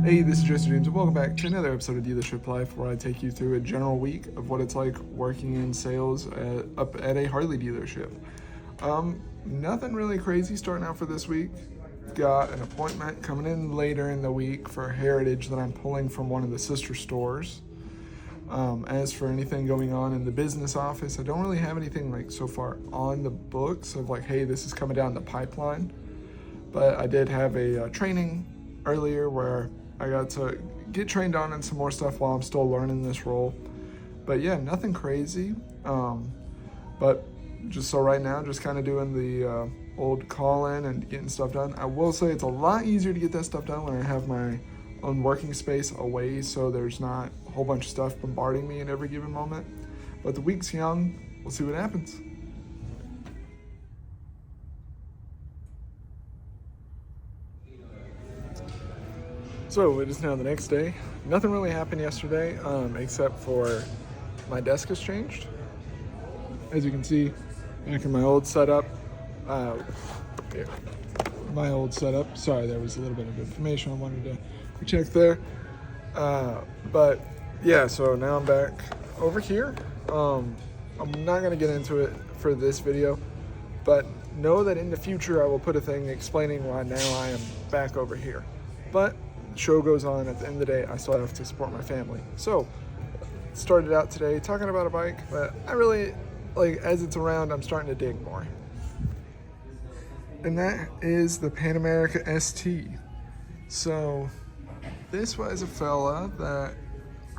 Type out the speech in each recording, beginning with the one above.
Hey, this is Jesse James, and welcome back to another episode of Dealership Life, where I take you through a general week of what it's like working in sales up at a Harley dealership. Nothing really crazy starting out for this week. Got an appointment coming in later in the week for Heritage that I'm pulling from one of the sister stores. As for anything going on in the business office, I don't really have anything like so far on the books of like, hey, this is coming down the pipeline. But I did have a training earlier where I got to get trained on some more stuff while I'm still learning this role. But yeah, nothing crazy. But just so right now, just kind of doing the old call-in and getting stuff done. I will say it's a lot easier to get that stuff done when I have my own working space away, so there's not a whole bunch of stuff bombarding me in every given moment. But the week's young. We'll see what happens. So it is now the next day. Nothing really happened yesterday, except for my desk has changed. As you can see, back in my old setup. Here, my old setup. Sorry, there was a little bit of information I wanted to check there. But yeah, so now I'm back over here. I'm not gonna get into it for this video, but know that in the future I will put a thing explaining why now I am back over here. But show goes on. At the end of the day, I still have to support my family. So started out today talking about a bike, but I really as it's around, I'm starting to dig more, and that is the Pan America ST. So this was a fella that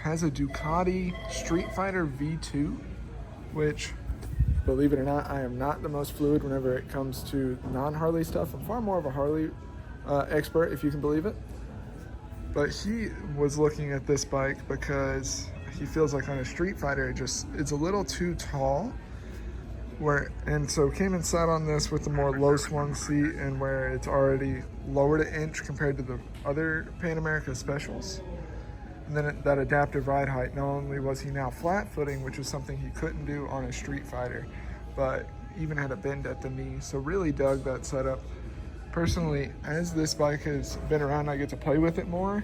has a Ducati Street Fighter V2, which, believe it or not, I am not the most fluid whenever it comes to non-Harley stuff. I'm far more of a Harley expert, if you can believe it. But he was looking at this bike because he feels like on a Street Fighter, it's a little too tall. And so came and sat on this with the more low swung seat, and where it's already lowered an inch compared to the other Pan America specials. And then that adaptive ride height, not only was he now flat footing, which is something he couldn't do on a Street Fighter, but even had a bend at the knee. So really dug that setup. Personally, as this bike has been around, I get to play with it more.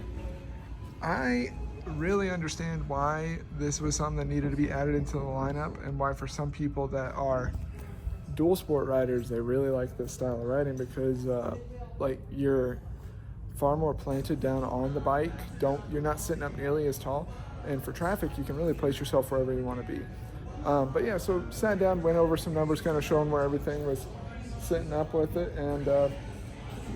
I really understand why this was something that needed to be added into the lineup, and why for some people that are dual sport riders, they really like this style of riding, because you're far more planted down on the bike. You're not sitting up nearly as tall, and for traffic, you can really place yourself wherever you want to be. But yeah, so sat down, went over some numbers, kind of showing where everything was sitting up with it, and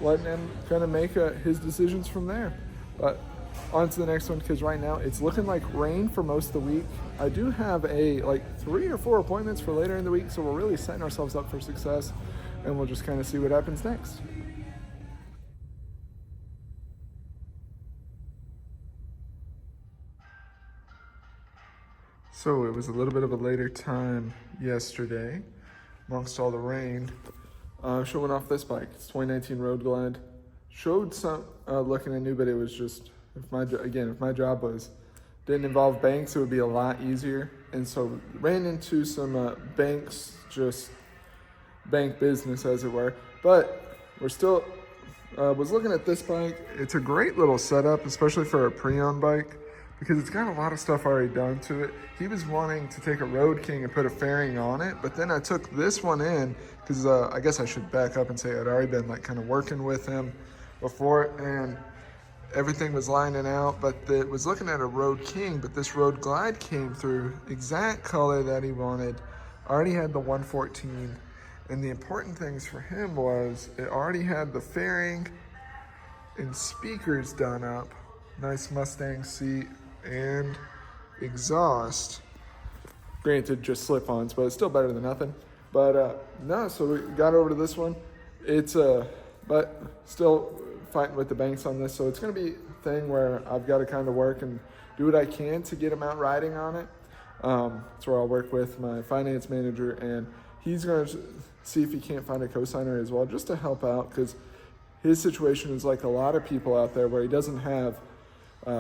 letting him kind of make his decisions from there. But on to the next one, because right now it's looking like rain for most of the week. I do have 3 or 4 appointments for later in the week, so we're really setting ourselves up for success, and we'll just kind of see what happens next. So it was a little bit of a later time yesterday, amongst all the rain. Showing off this bike. It's 2019 Road Glide. Showed some looking anew, but it was just, if my job didn't involve banks, it would be a lot easier. And so ran into some banks, just bank business as it were. But we're still was looking at this bike. It's a great little setup, especially for a pre-owned bike, because it's got a lot of stuff already done to it. He was wanting to take a Road King and put a fairing on it, but then I took this one in, because I guess I should back up and say I'd already been kind of working with him before, and everything was lining out, but it was looking at a Road King, but this Road Glide came through, exact color that he wanted, already had the 114, and the important things for him was it already had the fairing and speakers done up, nice Mustang seat, and exhaust. Granted, just slip-ons, but it's still better than nothing. But no, so we got over to this one. It's but still fighting with the banks on this, so it's going to be a thing where I've got to kind of work and do what I can to get him out riding on it. That's where I'll work with my finance manager, and he's going to see if he can't find a co-signer as well, just to help out, because his situation is like a lot of people out there, where he doesn't have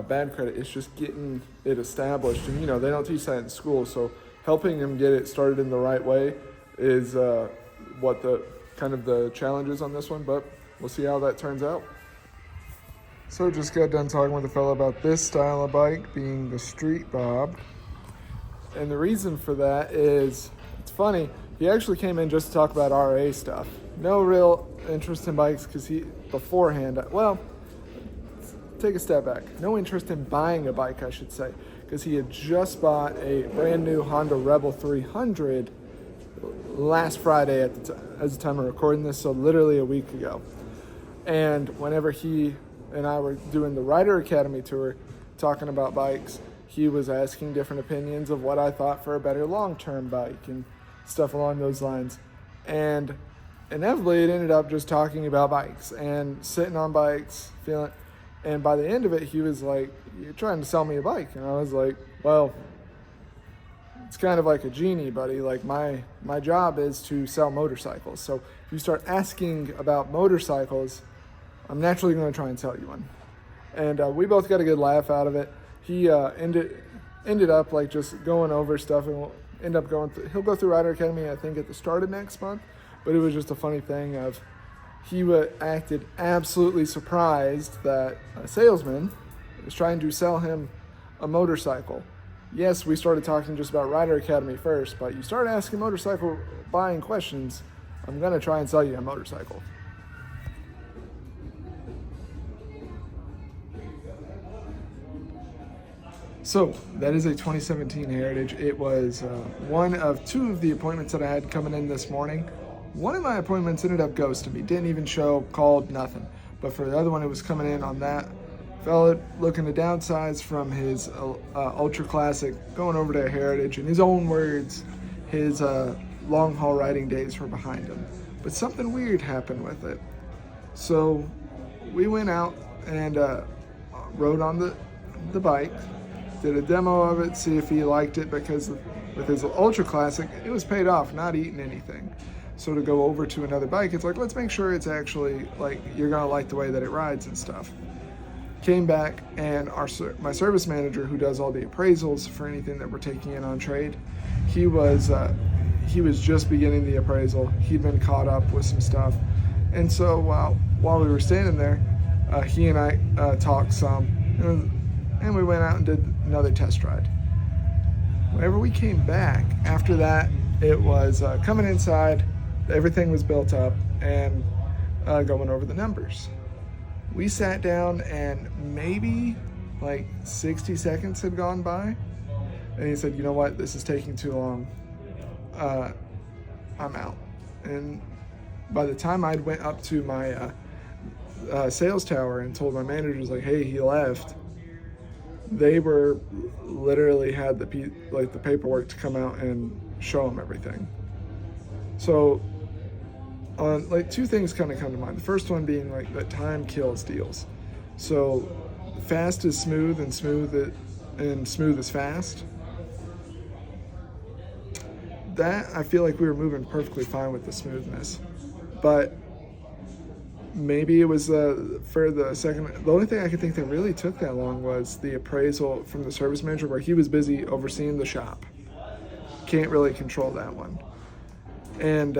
bad credit. It's just getting it established, and they don't teach that in school, so helping him get it started in the right way is what the challenge is on this one. But we'll see how that turns out. So just got done talking with a fellow about this style of bike being the Street Bob. And the reason for that is, it's funny, he actually came in just to talk about RA stuff. No real interest in bikes because take a step back. No interest in buying a bike, I should say, because he had just bought a brand new Honda Rebel 300 last Friday at as the time of recording this, so literally a week ago. And whenever he and I were doing the Rider Academy tour, talking about bikes, he was asking different opinions of what I thought for a better long-term bike and stuff along those lines. And inevitably, it ended up just talking about bikes and sitting on bikes, and by the end of it, he was like, "You're trying to sell me a bike." And I was like, "Well, it's kind of like a genie, buddy. Like my job is to sell motorcycles. So if you start asking about motorcycles, I'm naturally going to try and sell you one." And we both got a good laugh out of it. He ended up like just going over stuff, and we'll end up he'll go through Rider Academy, I think, at the start of next month. But it was just a funny thing of he acted absolutely surprised that a salesman was trying to sell him a motorcycle. Yes, we started talking just about Rider Academy first, but you start asking motorcycle buying questions, I'm going to try and sell you a motorcycle. So that is a 2017 Heritage. It was one of two of the appointments that I had coming in this morning. One of my appointments ended up ghosting me, didn't even show, called, nothing. But for the other one, it was coming in on that. Fella looking to downsize from his Ultra Classic, going over to a Heritage. In his own words, his long haul riding days were behind him. But something weird happened with it. So we went out and rode on the bike, did a demo of it, see if he liked it, because with his Ultra Classic, it was paid off, not eating anything. So to go over to another bike, it's like, let's make sure it's actually, like, you're gonna like the way that it rides and stuff. Came back, and my service manager, who does all the appraisals for anything that we're taking in on trade, he was just beginning the appraisal. He'd been caught up with some stuff. And so while we were standing there, he and I talked some, and we went out and did another test ride. Whenever we came back, after that, it was coming inside, everything was built up, and going over the numbers. We sat down, and maybe like 60 seconds had gone by, and he said, "You know what, this is taking too long. I'm out." And by the time I went up to my sales tower and told my managers, like, "Hey, he left," they were literally had the paperwork to come out and show him everything. So like two things kind of come to mind. The first one being like that time kills deals. So fast is smooth, and smooth is fast. That, I feel like we were moving perfectly fine with the smoothness, but maybe it was for the second. The only thing I could think that really took that long was the appraisal from the service manager, where he was busy overseeing the shop. Can't really control that one. And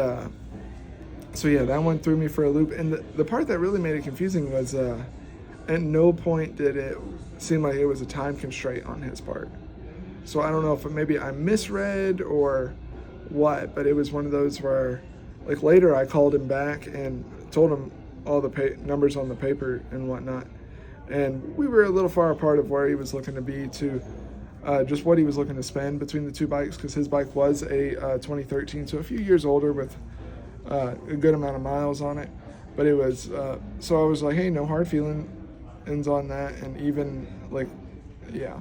so yeah, that one threw me for a loop. And the part that really made it confusing was at no point did it seem like it was a time constraint on his part. So I don't know if maybe I misread or what, but it was one of those where, like, later I called him back and told him all the numbers on the paper and whatnot. And we were a little far apart of where he was looking to be to just what he was looking to spend between the two bikes, because his bike was a 2013, so a few years older with a good amount of miles on it. But it was, so I was like, hey, no hard feelings on that, and even, like, yeah.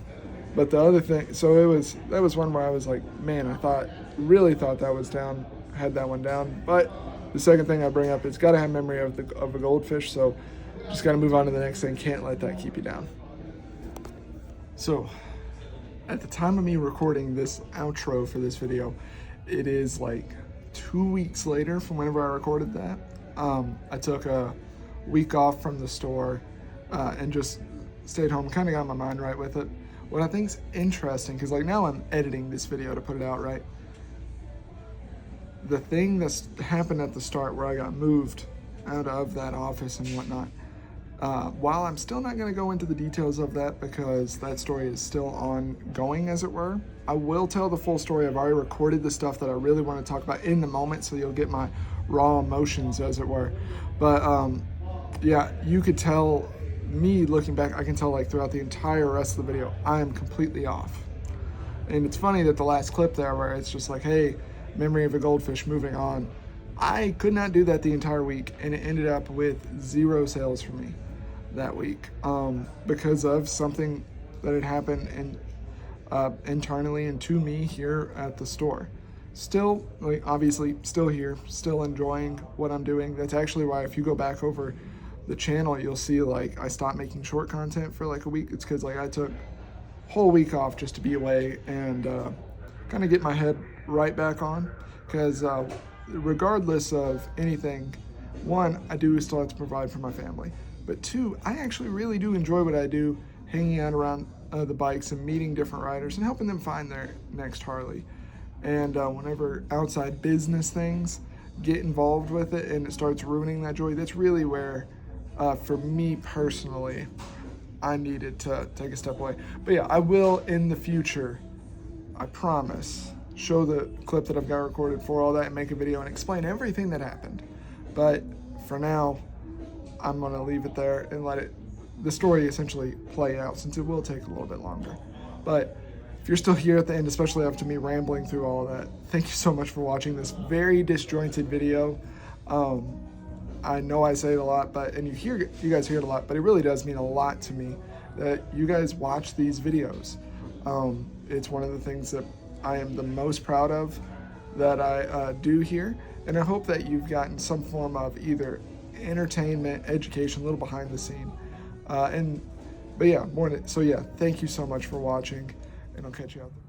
But the other thing, so that was one where I was like, man, really thought that was down, had that one down. But the second thing I bring up is got to have memory of a goldfish, so just got to move on to the next thing. Can't let that keep you down. So at the time of me recording this outro for this video, it is like 2 weeks later from whenever I recorded that. I took a week off from the store and just stayed home, kind of got my mind right with it. What I think's interesting, because like now I'm editing this video to put it out, right? The thing that's happened at the start where I got moved out of that office and whatnot, While I'm still not going to go into the details of that because that story is still ongoing, as it were, I will tell the full story. I've already recorded the stuff that I really want to talk about in the moment, so you'll get my raw emotions, as it were. But yeah, you could tell me looking back, I can tell like throughout the entire rest of the video, I am completely off. And it's funny that the last clip there where it's just like, hey, memory of a goldfish, moving on. I could not do that the entire week, and it ended up with 0 sales for me that week because of something that had happened internally and to me here at the store. Still, like, obviously, still here, still enjoying what I'm doing. That's actually why if you go back over the channel, you'll see like I stopped making short content for like a week. It's because like I took a whole week off just to be away and kind of get my head right back on, because regardless of anything, one, I do still have to provide for my family, but two, I actually really do enjoy what I do, hanging out around the bikes and meeting different riders and helping them find their next Harley. And whenever outside business things get involved with it and it starts ruining that joy, that's really where, for me personally, I needed to take a step away. But yeah, I will in the future, I promise, show the clip that I've got recorded for all that and make a video and explain everything that happened. But for now, I'm gonna leave it there and let the story essentially play out, since it will take a little bit longer. But if you're still here at the end, especially after me rambling through all of that, thank you so much for watching this very disjointed video. I know I say it a lot, and you guys hear it a lot, but it really does mean a lot to me that you guys watch these videos. It's one of the things that I am the most proud of that I do here, and I hope that you've gotten some form of either entertainment, education, a little behind the scene, but yeah, so yeah, thank you so much for watching, and I'll catch you out there.